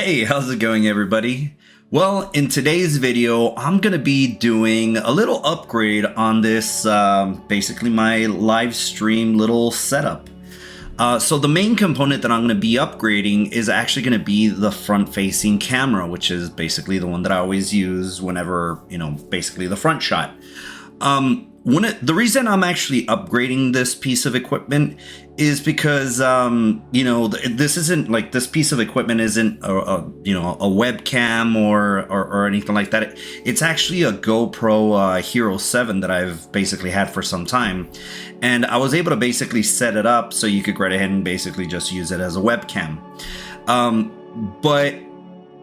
Hey, how's it going, everybody? Well, in today's video, I'm gonna be doing a little upgrade on this, basically my live stream little setup. So the main component that I'm gonna be upgrading is actually gonna be the front-facing camera, which is basically the one that I always use whenever, basically the front shot. The reason I'm actually upgrading this piece of equipment is because, this isn't like this piece of equipment isn't a webcam or anything like that. It's actually a GoPro Hero 7 that I've basically had for some time. And I was able to basically set it up so you could go ahead and basically just use it as a webcam. But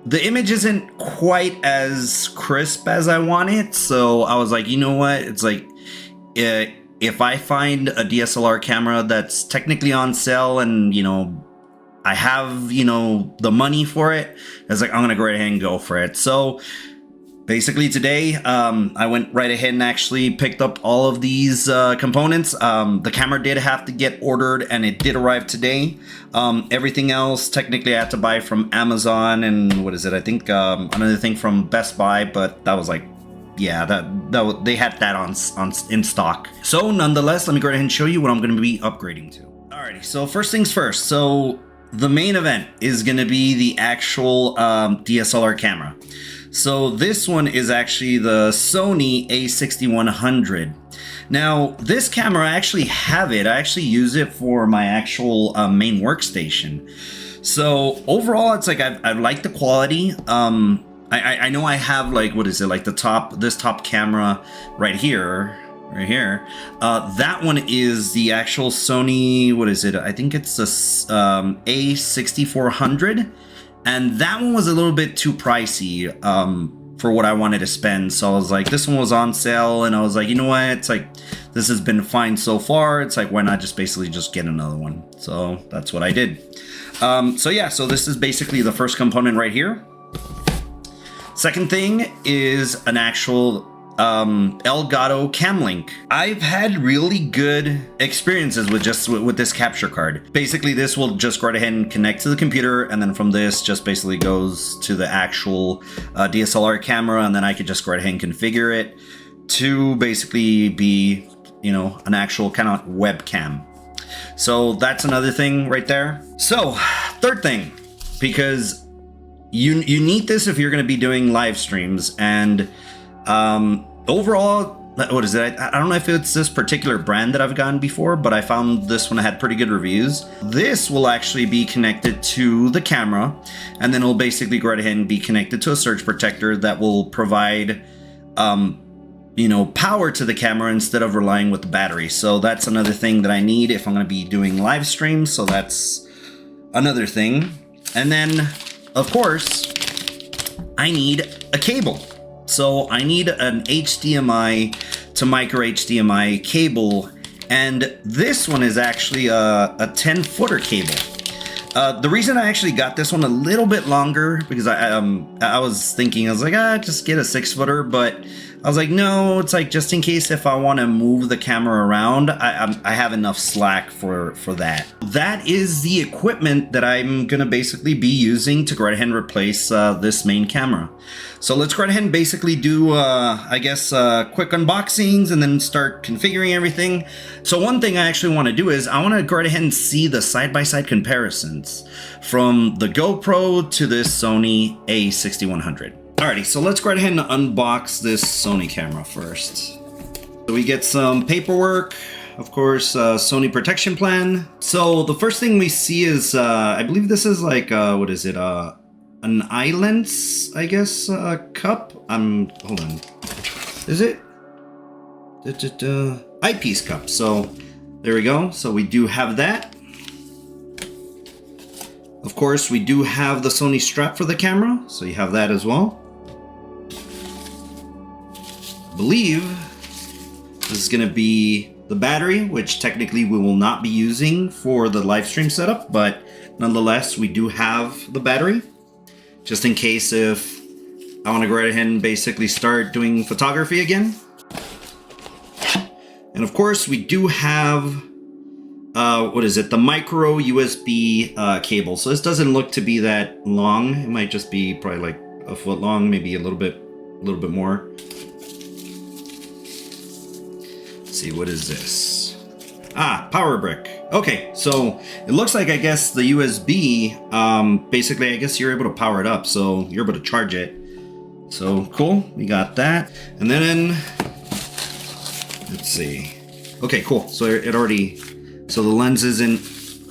the image isn't quite as crisp as I want it. So I was like, you know what? It's like, if I find a DSLR camera that's technically on sale and, I have, the money for it, it's like, I'm going to go right ahead and go for it. So basically today, I went right ahead and actually picked up all of these components. The camera did have to get ordered and it did arrive today. Everything else, technically I had to buy from Amazon and what is it? I think another thing from Best Buy, but that was like, yeah, that they had that in stock. So nonetheless, let me go ahead and show you what I'm going to be upgrading to. Alrighty, so first things first. So the main event is going to be the actual DSLR camera. So this one is actually the Sony A6100. Now, this camera, I actually have it. I actually use it for my actual main workstation. So overall, it's like I like the quality. I know I have like, what is it, like this top camera right here. That one is the actual Sony, what is it? I think it's the A6400. And that one was a little bit too pricey for what I wanted to spend. So I was like, this one was on sale. And I was like, you know what? It's like, this has been fine so far. It's like, why not just basically just get another one? So that's what I did. So yeah, so this is basically the first component right here. Second thing is an actual Elgato Cam Link. I've had really good experiences with this capture card. Basically, this will just go right ahead and connect to the computer, and then from this just basically goes to the actual DSLR camera, and then I could just go right ahead and configure it to basically be, an actual kind of webcam. So that's another thing right there. So third thing, because you need this if you're going to be doing live streams, and overall, what is it? I don't know if it's this particular brand that I've gotten before, but I found this one had pretty good reviews. This will actually be connected to the camera, and then it'll basically go right ahead and be connected to a surge protector that will provide power to the camera instead of relying with the battery. So that's another thing that I need if I'm going to be doing live streams. So that's another thing. And then, of course, I need a cable. So I need an HDMI to micro HDMI cable, and this one is actually a 10-footer cable. The reason I actually got this one a little bit longer, because I was thinking, I was like, just get a 6-footer, but I was like, no, it's like just in case if I want to move the camera around, I have enough slack for that. That is the equipment that I'm going to basically be using to go ahead and replace this main camera. So let's go ahead and basically do, quick unboxings and then start configuring everything. So one thing I actually want to do is I want to go ahead and see the side-by-side comparisons from the GoPro to this Sony A6100. Alrighty, so let's go ahead and unbox this Sony camera first. So we get some paperwork, of course, Sony protection plan. So the first thing we see is, I believe this is like, what is it? An Islands, I guess, cup. Hold on. Is it? Eyepiece cup. So there we go. So we do have that. Of course, we do have the Sony strap for the camera. So you have that as well. I believe this is going to be the battery, which technically we will not be using for the live stream setup, but nonetheless, we do have the battery. Just in case if I want to go right ahead and basically start doing photography again. And of course, we do have what is it? The micro USB cable. So this doesn't look to be that long. It might just be probably like a foot long, maybe a little bit more. Let's see, what is this? Ah, power brick. Okay, so it looks like, I guess the USB, basically, I guess you're able to power it up, so you're able to charge it. So cool, we got that. And then, let's see. Okay, cool. So it already, so the lens isn't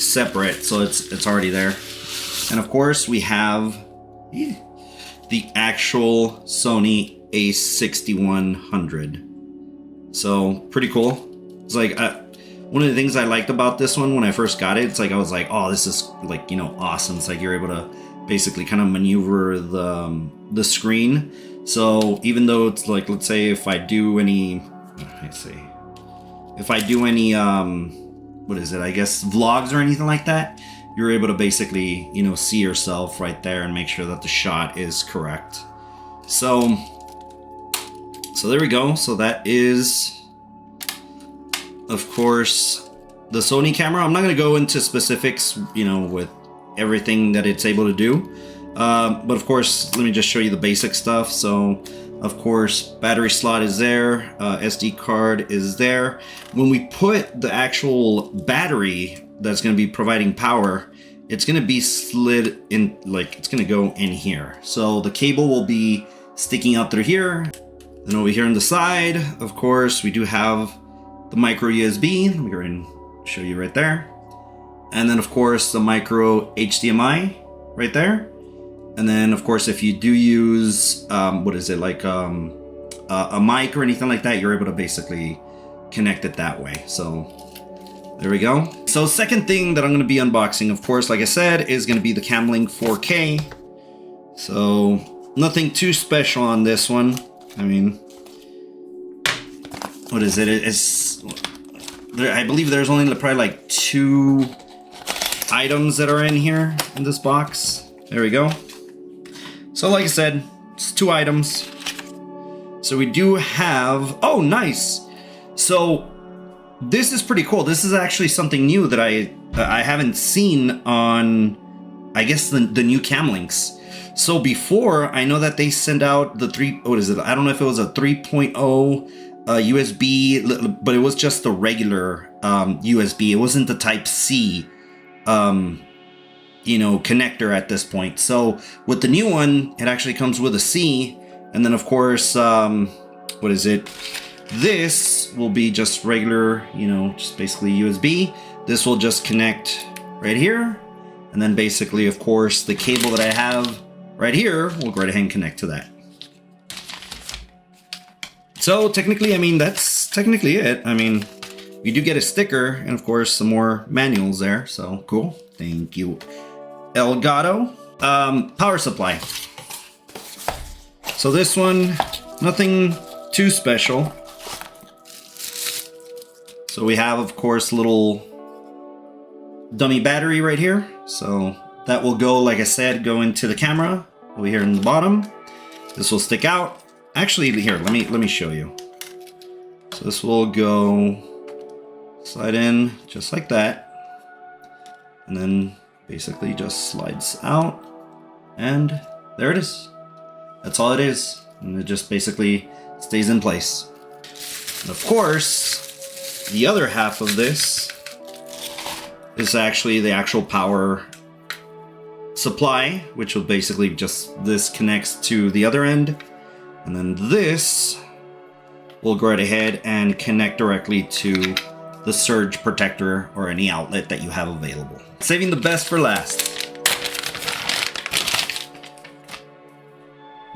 separate, so it's already there. And of course, we have the actual Sony A6100. So pretty cool. It's like one of the things I liked about this one when I first got it. It's like I was like, oh, this is like, you know, awesome. It's like you're able to basically kind of maneuver the screen. So even though it's like, let's say if I do any, what is it? I guess vlogs or anything like that, you're able to basically, you know, see yourself right there and make sure that the shot is correct. So there we go. So that is, of course, the Sony camera. I'm not going to go into specifics, you know, with everything that it's able to do. But of course, let me just show you the basic stuff. So, of course, battery slot is there. SD card is there. When we put the actual battery that's going to be providing power, it's going to be slid in, like it's going to go in here. So the cable will be sticking out through here. Then over here on the side, of course, we do have the micro USB. Let me go ahead and show you right there. And then of course the micro HDMI right there. And then of course, if you do use, what is it, like a mic or anything like that, you're able to basically connect it that way. So there we go. So second thing that I'm going to be unboxing, of course, like I said, is going to be the Camlink 4K. So nothing too special on this one. I mean, what is it? I believe there's only probably like 2 items that are in here in this box. There we go. So like I said, it's 2 items. So we do have, oh, nice. So this is pretty cool. This is actually something new that I haven't seen on, I guess, the new Camlinks. So before, I know that they send out the I don't know if it was a 3.0 USB, but it was just the regular USB. It wasn't the Type-C, you know, connector at this point. So with the new one, it actually comes with a C. And then of course, what is it? This will be just regular, you know, just basically USB. This will just connect right here. And then basically, of course, the cable that I have right here will go right ahead and connect to that. So technically, I mean, that's technically it. I mean, you do get a sticker and of course some more manuals there. So cool. Thank you, Elgato. Power supply. So this one, nothing too special. So we have, of course, little dummy battery right here. So that will go, like I said, go into the camera over here in the bottom. This will stick out. Actually, here, let me show you. So this will go slide in just like that. And then basically just slides out. And there it is. That's all it is. And it just basically stays in place. And of course, the other half of this is actually the actual power supply, which will basically just, this connects to the other end. And then this will go right ahead and connect directly to the surge protector or any outlet that you have available. Saving the best for last.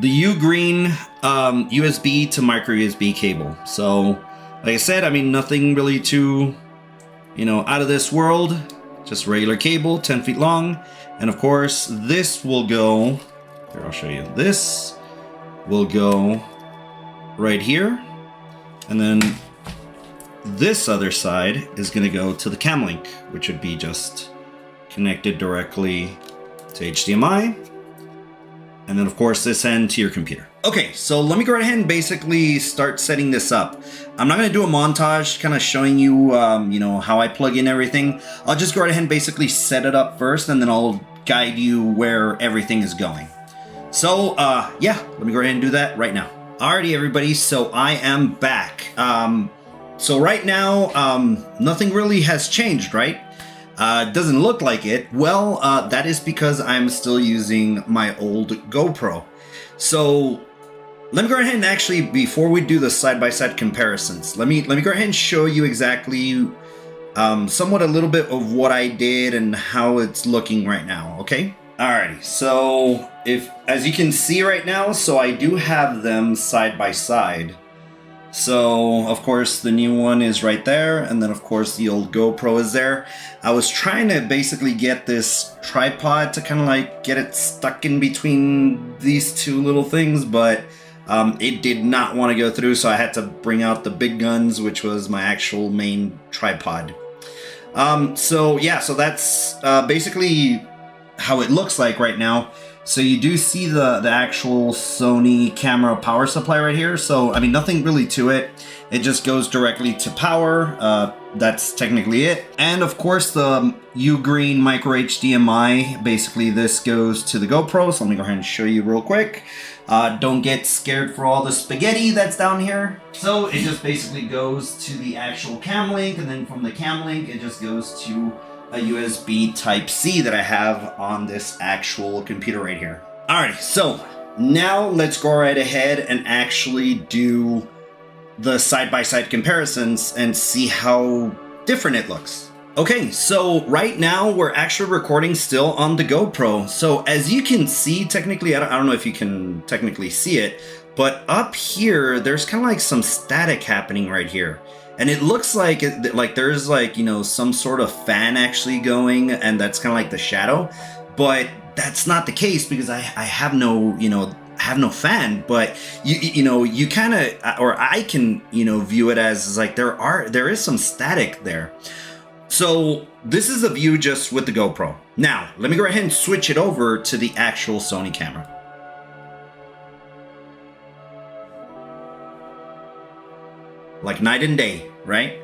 The U-Green USB to micro USB cable. So, like I said, I mean, nothing really too, you know, out of this world. Just regular cable, 10 feet long. And of course, this will go, here, I'll show you. This will go right here. And then this other side is going to go to the Camlink, which would be just connected directly to HDMI. And then, of course, this end to your computer. Okay, so let me go ahead and basically start setting this up. I'm not going to do a montage kind of showing you, you know, how I plug in everything. I'll just go ahead and basically set it up first, and then I'll guide you where everything is going. So, yeah, let me go ahead and do that right now. Alrighty, everybody, so I am back. So right now, nothing really has changed, right? It doesn't look like it. Well, that is because I'm still using my old GoPro. So let me go ahead and actually, before we do the side-by-side comparisons, let me go ahead and show you exactly somewhat a little bit of what I did and how it's looking right now, okay? Alrighty, so as you can see right now, so I do have them side by side. So, of course, the new one is right there, and then, of course, the old GoPro is there. I was trying to basically get this tripod to kind of like get it stuck in between these two little things, but it did not want to go through, so I had to bring out the big guns, which was my actual main tripod. So, yeah, so that's basically how it looks like right now. So you do see the actual Sony camera power supply right here. So, I mean, nothing really to it. It just goes directly to power. That's technically it. And of course, the U-Green micro HDMI, basically this goes to the GoPro. So let me go ahead and show you real quick. Don't get scared for all the spaghetti that's down here. So it just basically goes to the actual cam link, and then from the cam link, it just goes to a USB Type-C that I have on this actual computer right here. Alrighty, so now let's go right ahead and actually do the side-by-side comparisons and see how different it looks. Okay, so right now we're actually recording still on the GoPro. So as you can see, technically, I don't know if you can technically see it, but up here, there's kind of like some static happening right here. And it looks like there's like, you know, some sort of fan actually going, and that's kind of like the shadow. But that's not the case because I have no, you know, no fan. But you know, you kind of, or I can, you know, view it as like there is some static there. So this is a view just with the GoPro. Now, let me go ahead and switch it over to the actual Sony camera. Like night and day, right?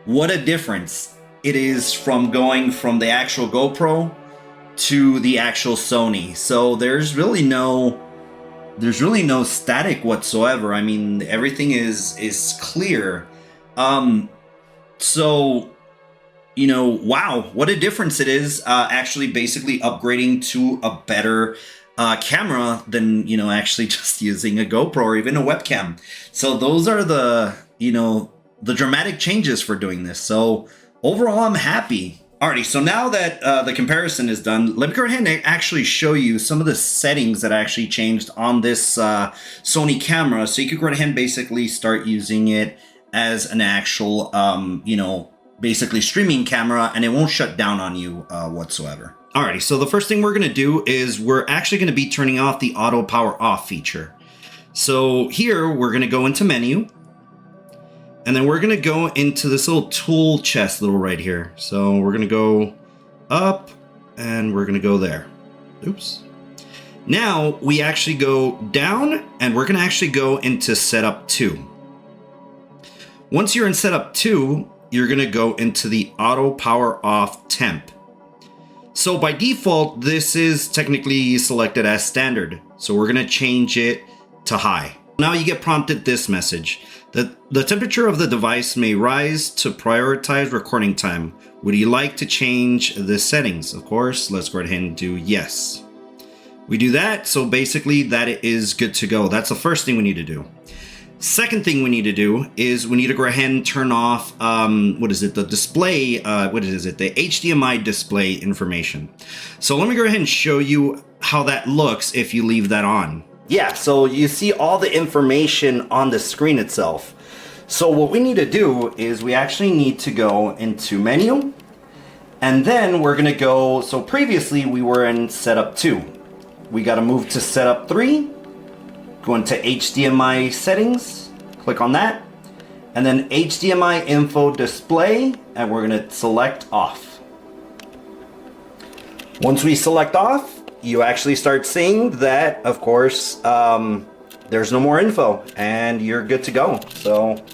What a difference it is from going from the actual GoPro to the actual Sony. So there's really no static whatsoever. I mean, everything is clear. So, you know, wow, what a difference it is actually basically upgrading to a better camera than, you know, actually just using a GoPro or even a webcam. So those are the, you know, the dramatic changes for doing this. So overall, I'm happy. Alrighty, so now that the comparison is done, let me go ahead and actually show you some of the settings that I actually changed on this Sony camera. So you could go ahead and basically start using it as an actual, you know, basically streaming camera, and it won't shut down on you whatsoever. Alrighty, so the first thing we're gonna do is we're actually gonna be turning off the auto power off feature. So here we're gonna go into menu, and then we're gonna go into this little tool chest little right here. So we're gonna go up and we're gonna go there. Oops. Now we actually go down and we're gonna actually go into setup 2. Once you're in setup 2, you're gonna go into the auto power off temp. So by default, this is technically selected as standard. So we're gonna change it to high. Now you get prompted this message. The temperature of the device may rise to prioritize recording time. Would you like to change the settings? Of course, let's go ahead and do yes. We do that, so basically that is good to go. That's the first thing we need to do. Second thing we need to do is we need to go ahead and turn off, the display, the HDMI display information. So let me go ahead and show you how that looks if you leave that on. Yeah, so you see all the information on the screen itself. So what we need to do is we actually need to go into menu, and then we're gonna go, so previously we were in setup 2. We gotta move to setup 3, go into HDMI settings, click on that, and then HDMI info display, and we're gonna select off. Once we select off, you actually start seeing that, of course, there's no more info and you're good to go. So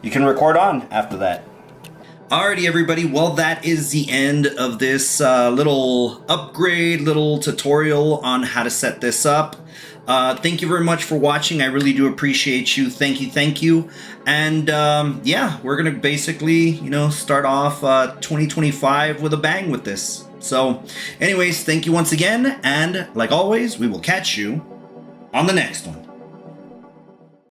you can record on after that. Alrighty everybody, well that is the end of this little upgrade, little tutorial on how to set this up. Thank you very much for watching. I really do appreciate you. Thank you. And yeah, we're gonna basically, you know, start off 2025 with a bang with this. So anyways, thank you once again, and like always, we will catch you on the next one.